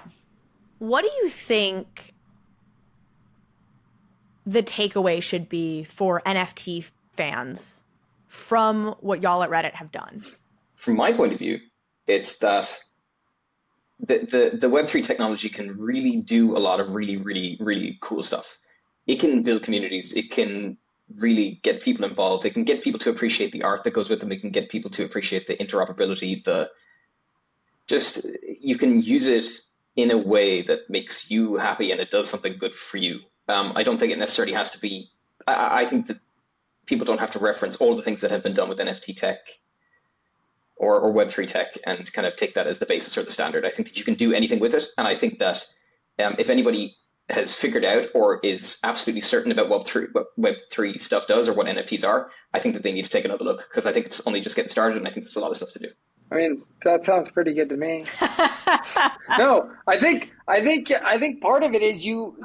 What do you think the takeaway should be for NFT fans from what y'all at Reddit have done? From my point of view, it's that the Web3 technology can really do a lot of really, really, really cool stuff. It can build communities. It can really get people involved. It can get people to appreciate the art that goes with them. It can get people to appreciate the interoperability. You can use it in a way that makes you happy and it does something good for you. I don't think it necessarily has to be. I think that people don't have to reference all the things that have been done with NFT tech or Web3 tech and kind of take that as the basis or the standard. I think that you can do anything with it. And I think that if anybody has figured out or is absolutely certain about what Web3 stuff does or what NFTs are, I think that they need to take another look, because I think it's only just getting started and I think there's a lot of stuff to do. I mean, that sounds pretty good to me. No, I think part of it is you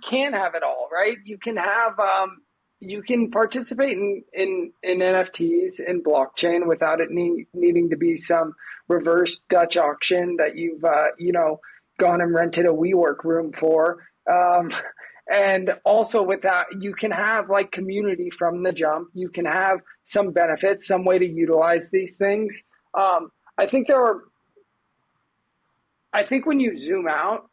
can have it all, right? You can have you can participate in NFTs in blockchain without it needing to be some reverse Dutch auction that you've gone and rented a WeWork room for. And also with that, you can have like community from the jump. You can have some benefits, some way to utilize these things. I think when you zoom out,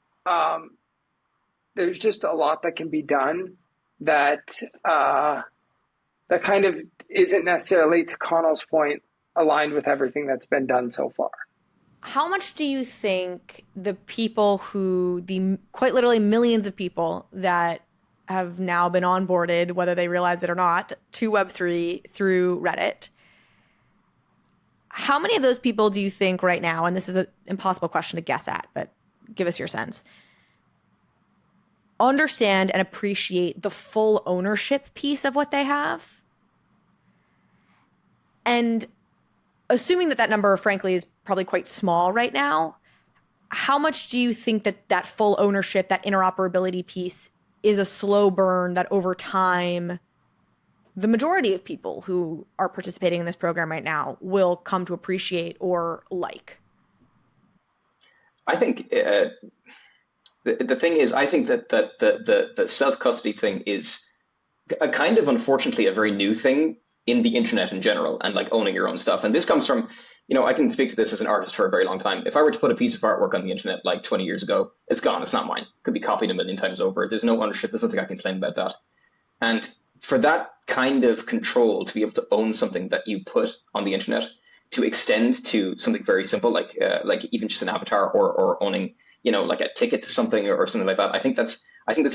there's just a lot that can be done that kind of isn't necessarily, to Connell's point, aligned with everything that's been done so far. How much do you think the people the quite literally millions of people that have now been onboarded, whether they realize it or not, to Web3 through Reddit, how many of those people do you think right now, and this is an impossible question to guess at, but give us your sense, understand and appreciate the full ownership piece of what they have? And assuming that number, frankly, is probably quite small right now, how much do you think that full ownership, that interoperability piece is a slow burn that over time the majority of people who are participating in this program right now will come to appreciate or like? I think the thing is, I think that the self-custody thing is a kind of, unfortunately, a very new thing in the internet in general, and like owning your own stuff. And this comes from, I can speak to this as an artist for a very long time. If I were to put a piece of artwork on the internet like 20 years ago, it's gone. It's not mine. It could be copied a million times over. There's no ownership. There's nothing I can claim about that. And for that kind of control, to be able to own something that you put on the internet, to extend to something very simple, like even just an avatar or owning, like a ticket to something or something like that, I think that's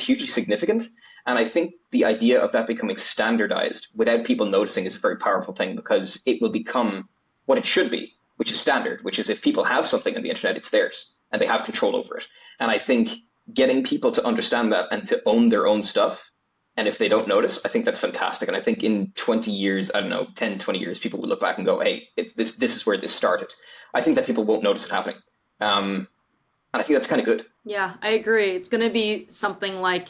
hugely significant. And I think the idea of that becoming standardized without people noticing is a very powerful thing, because it will become what it should be, which is standard, which is if people have something on the internet, it's theirs and they have control over it. And I think getting people to understand that and to own their own stuff, and if they don't notice, I think that's fantastic. And I think in 20 years, 10, 20 years, people will look back and go, hey, this is where this started. I think that people won't notice it happening. And I think that's kind of good. Yeah, I agree. It's going to be something like,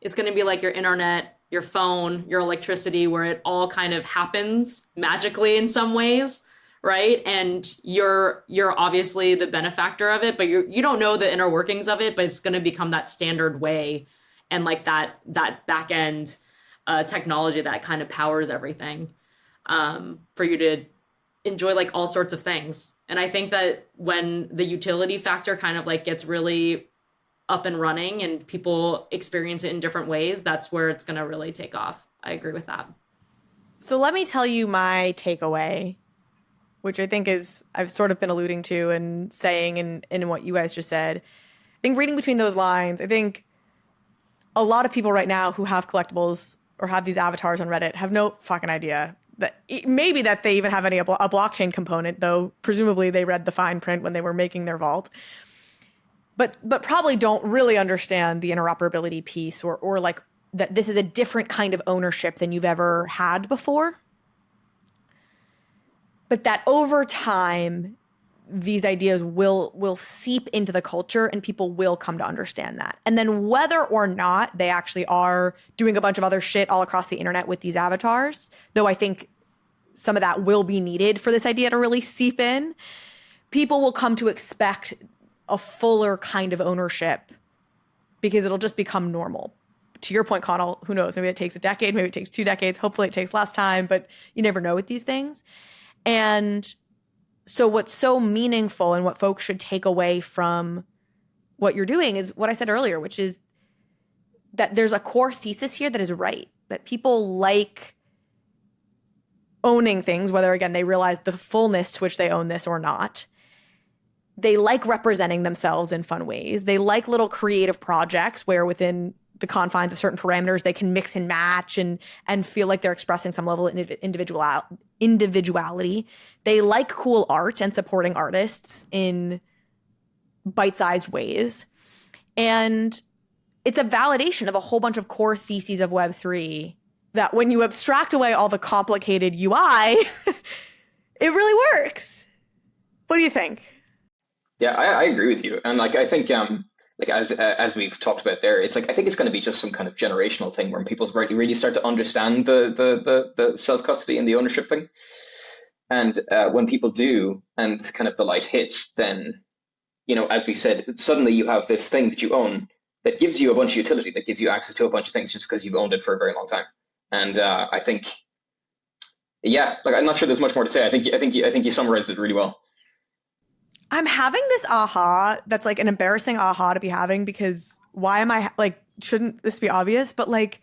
it's going to be like your internet, your phone, your electricity, where it all kind of happens magically in some ways, right? And you're obviously the benefactor of it, but you don't know the inner workings of it, but it's going to become that standard way, and like that back end technology that kind of powers everything, for you to enjoy like all sorts of things. And I think that when the utility factor kind of like gets really up and running and people experience it in different ways, that's where it's going to really take off. I agree with that. So let me tell you my takeaway, which I think is I've sort of been alluding to and saying in what you guys just said. I think reading between those lines, I think a lot of people right now who have collectibles or have these avatars on Reddit have no fucking idea that maybe that they even have a blockchain component, though presumably they read the fine print when they were making their vault. But probably don't really understand the interoperability piece or like that this is a different kind of ownership than you've ever had before. But that over time, these ideas will seep into the culture and people will come to understand that. And then whether or not they actually are doing a bunch of other shit all across the internet with these avatars, though I think some of that will be needed for this idea to really seep in, people will come to expect a fuller kind of ownership because it'll just become normal. To your point, Connell, who knows? Maybe it takes a decade, maybe it takes 2 decades. Hopefully it takes less time, but you never know with these things. And so what's so meaningful and what folks should take away from what you're doing is what I said earlier, which is that there's a core thesis here that is right, that people like owning things, whether, again, they realize the fullness to which they own this or not. They like representing themselves in fun ways. They like little creative projects where within the confines of certain parameters, they can mix and match and feel like they're expressing some level of individuality. They like cool art and supporting artists in bite-sized ways. And it's a validation of a whole bunch of core theses of Web3 that when you abstract away all the complicated UI, it really works. What do you think? Yeah, I agree with you. And like, I think, like as we've talked about there, it's like I think it's going to be just some kind of generational thing where people really start to understand the self custody and the ownership thing. And when people do, and kind of the light hits, then as we said, suddenly you have this thing that you own that gives you a bunch of utility, that gives you access to a bunch of things just because you've owned it for a very long time. And I think, yeah, like I'm not sure there's much more to say. I think you summarized it really well. I'm having this aha that's like an embarrassing aha to be having because why am I like, shouldn't this be obvious? But like,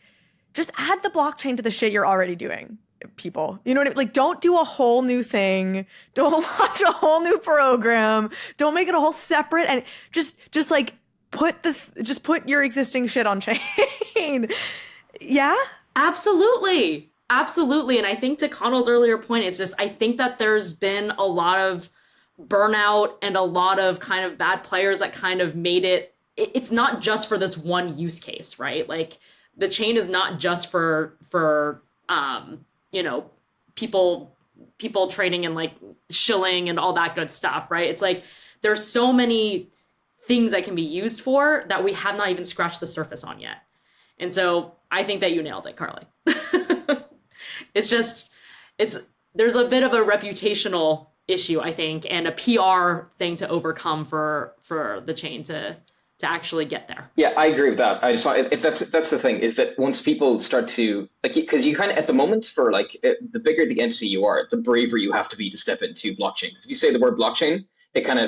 just add the blockchain to the shit you're already doing, people. You know what I mean? Like, don't do a whole new thing. Don't launch a whole new program. Don't make it a whole separate and just like put your existing shit on chain. Yeah? Absolutely. Absolutely. And I think to Connell's earlier point, it's just, I think that there's been a lot of burnout and a lot of kind of bad players that kind of made it's not just for this one use case, right? Like the chain is not just for people trading and like shilling and all that good stuff, right? It's like there's so many things that can be used for that we have not even scratched the surface on yet. And so I think that you nailed it, Carly. There's a bit of a reputational issue, I think, and a PR thing to overcome for the chain to actually get there. Yeah, I agree with that. I just want, if that's the thing, is that once people start to like, because you kind of at the moment for like the bigger the entity you are, the braver you have to be to step into blockchain. Because if you say the word blockchain,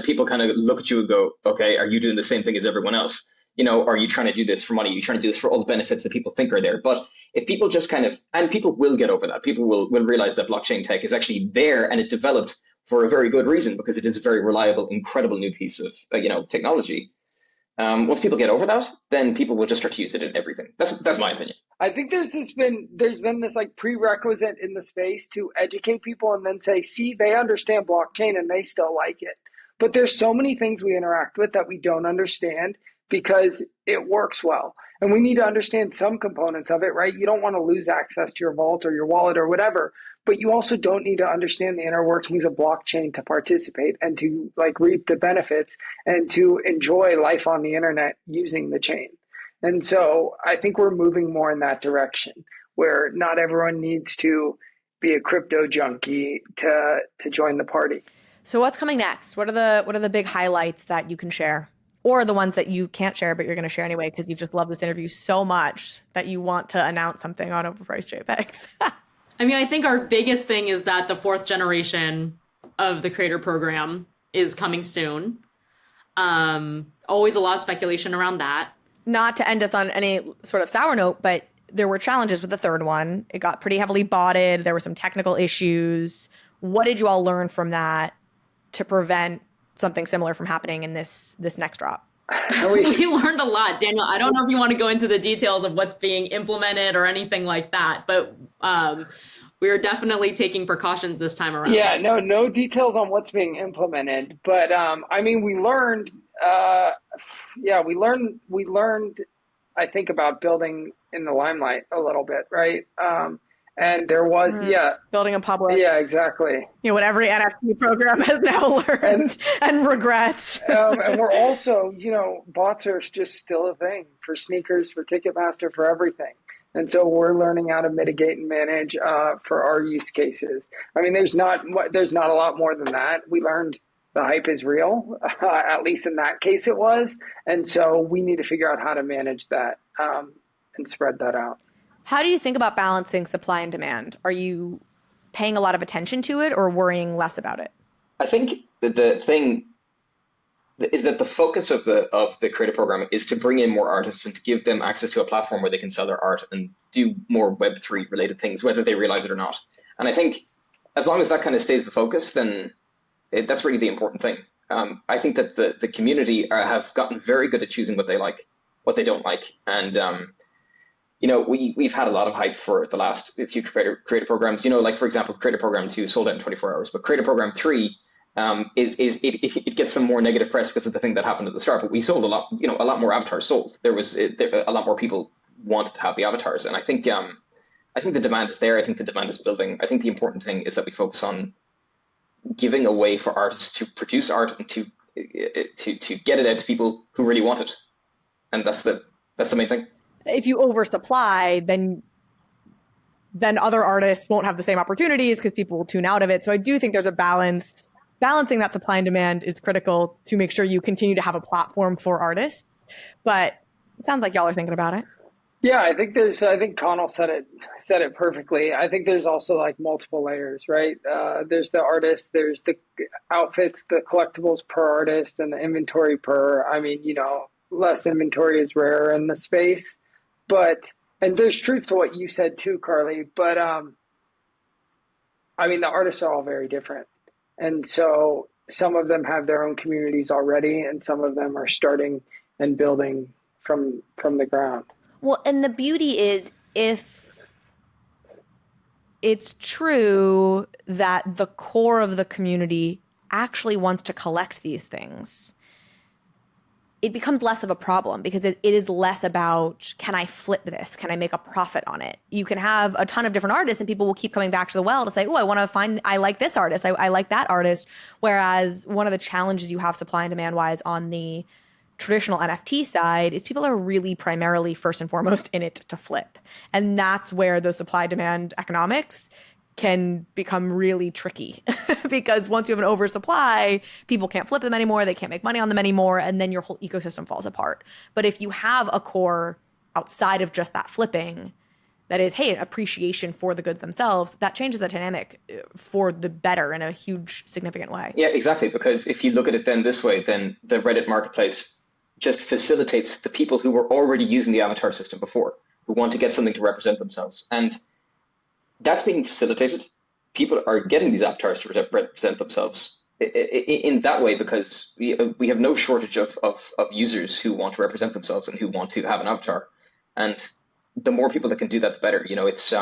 people kind of look at you and go, okay, are you doing the same thing as everyone else? Are you trying to do this for money? Are you trying to do this for all the benefits that people think are there? But if people just and people will get over that. People will realize that blockchain tech is actually there and it developed for a very good reason because it is a very reliable, incredible new piece of technology. Once people get over that, then people will just start to use it in everything. That's my opinion. I think there's been this like prerequisite in the space to educate people and then say, see, they understand blockchain and they still like it. But there's so many things we interact with that we don't understand because it works well. And we need to understand some components of it, right? You don't want to lose access to your vault or your wallet or whatever, but you also don't need to understand the inner workings of blockchain to participate and to like reap the benefits and to enjoy life on the internet using the chain. And so I think we're moving more in that direction where not everyone needs to be a crypto junkie to join the party. So what's coming next? What are the big highlights that you can share? Or the ones that you can't share, but you're going to share anyway because you've just loved this interview so much that you want to announce something on Overpriced JPEGs. I mean, I think our biggest thing is that the 4th generation of the creator program is coming soon. Always a lot of speculation around that. Not to end us on any sort of sour note, but there were challenges with the third one. It got pretty heavily botted. There were some technical issues. What did you all learn from that to prevent something similar from happening in this next drop? We learned a lot. Daniel, I don't know if you want to go into the details of what's being implemented or anything like that, but we're definitely taking precautions this time around. Yeah, no details on what's being implemented, but I mean, we learned, we learned, I think, about building in the limelight a little bit, right? And there was, building in public. Yeah, exactly. You know, what every NFT program has now learned and regrets. And we're also, bots are just still a thing for sneakers, for Ticketmaster, for everything. And so we're learning how to mitigate and manage for our use cases. I mean, there's not a lot more than that. We learned the hype is real, at least in that case it was. And so we need to figure out how to manage that and spread that out. How do you think about balancing supply and demand? Are you paying a lot of attention to it or worrying less about it? I think the thing is that the focus of the creator program is to bring in more artists and to give them access to a platform where they can sell their art and do more Web3 related things, whether they realize it or not. And I think as long as that kind of stays the focus, then that's really the important thing. I think that the community have gotten very good at choosing what they like, what they don't like. And, we've had a lot of hype for the last few creator programs, like, for example, Creator Program 2 sold out in 24 hours, but Creator Program 3 it gets some more negative press because of the thing that happened at the start, but we sold a lot more avatars sold. There was a lot more people wanted to have the avatars. And I think the demand is there. I think the demand is building. I think the important thing is that we focus on giving a way for artists to produce art and to get it out to people who really want it. And that's the main thing. If you oversupply, then other artists won't have the same opportunities because people will tune out of it. So I do think there's a balance. Balancing that supply and demand is critical to make sure you continue to have a platform for artists. But it sounds like y'all are thinking about it. Yeah, I think Connell said it perfectly. I think there's also like multiple layers, right? There's the artist, there's the outfits, the collectibles per artist, and the inventory per. I mean, less inventory is rare in the space, and there's truth to what you said too, Carly. But I mean, the artists are all very different, and so some of them have their own communities already, and some of them are starting and building from the ground. Well, and the beauty is, if it's true that the core of the community actually wants to collect these things, it becomes less of a problem because it is less about, can I flip this? Can I make a profit on it? You can have a ton of different artists and people will keep coming back to the well to say, I like this artist. I like that artist. Whereas one of the challenges you have supply and demand wise on the traditional NFT side is people are really primarily first and foremost in it to flip. And that's where those supply demand economics can become really tricky because once you have an oversupply, people can't flip them anymore. They can't make money on them anymore. And then your whole ecosystem falls apart. But if you have a core outside of just that flipping, that is, hey, appreciation for the goods themselves, that changes the dynamic for the better in a huge, significant way. Yeah, exactly. Because if you look at it then this way, then the Reddit marketplace just facilitates the people who were already using the avatar system before, who want to get something to represent themselves. And that's being facilitated. People are getting these avatars to represent themselves in that way because we have no shortage of users who want to represent themselves and who want to have an avatar. And the more people that can do that, the better. It's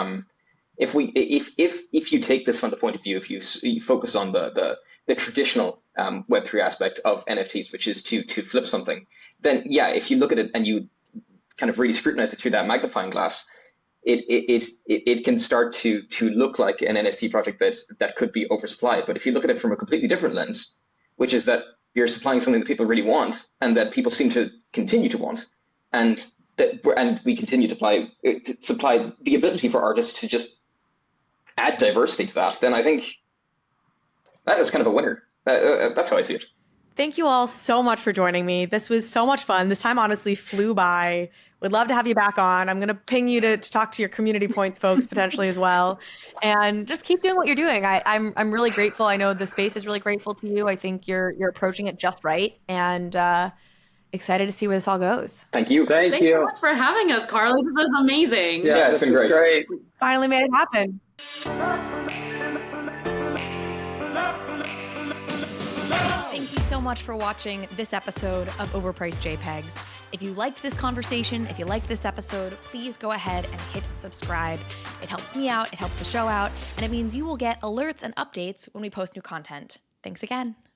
if you take this from the point of view, if you focus on the traditional Web3 aspect of NFTs, which is to flip something, then yeah, if you look at it and you kind of really scrutinize it through that magnifying glass, it can start to look like an NFT project that could be oversupplied. But if you look at it from a completely different lens, which is that you're supplying something that people really want and that people seem to continue to want, and we continue to supply the ability for artists to just add diversity to that, then I think that is kind of a winner. That's how I see it. Thank you all so much for joining me. This was so much fun. This time honestly flew by. We'd love to have you back on. I'm going to ping you to talk to your Community Points folks potentially as well. And just keep doing what you're doing. I'm really grateful. I know the space is really grateful to you. I think you're approaching it just right. And excited to see where this all goes. Thank you. Thanks so much for having us, Carly. This was amazing. Yeah, it's been great. Finally made it happen. Thank you so much for watching this episode of Overpriced JPEGs. If you liked this conversation, if you liked this episode, please go ahead and hit subscribe. It helps me out, it helps the show out, and it means you will get alerts and updates when we post new content. Thanks again.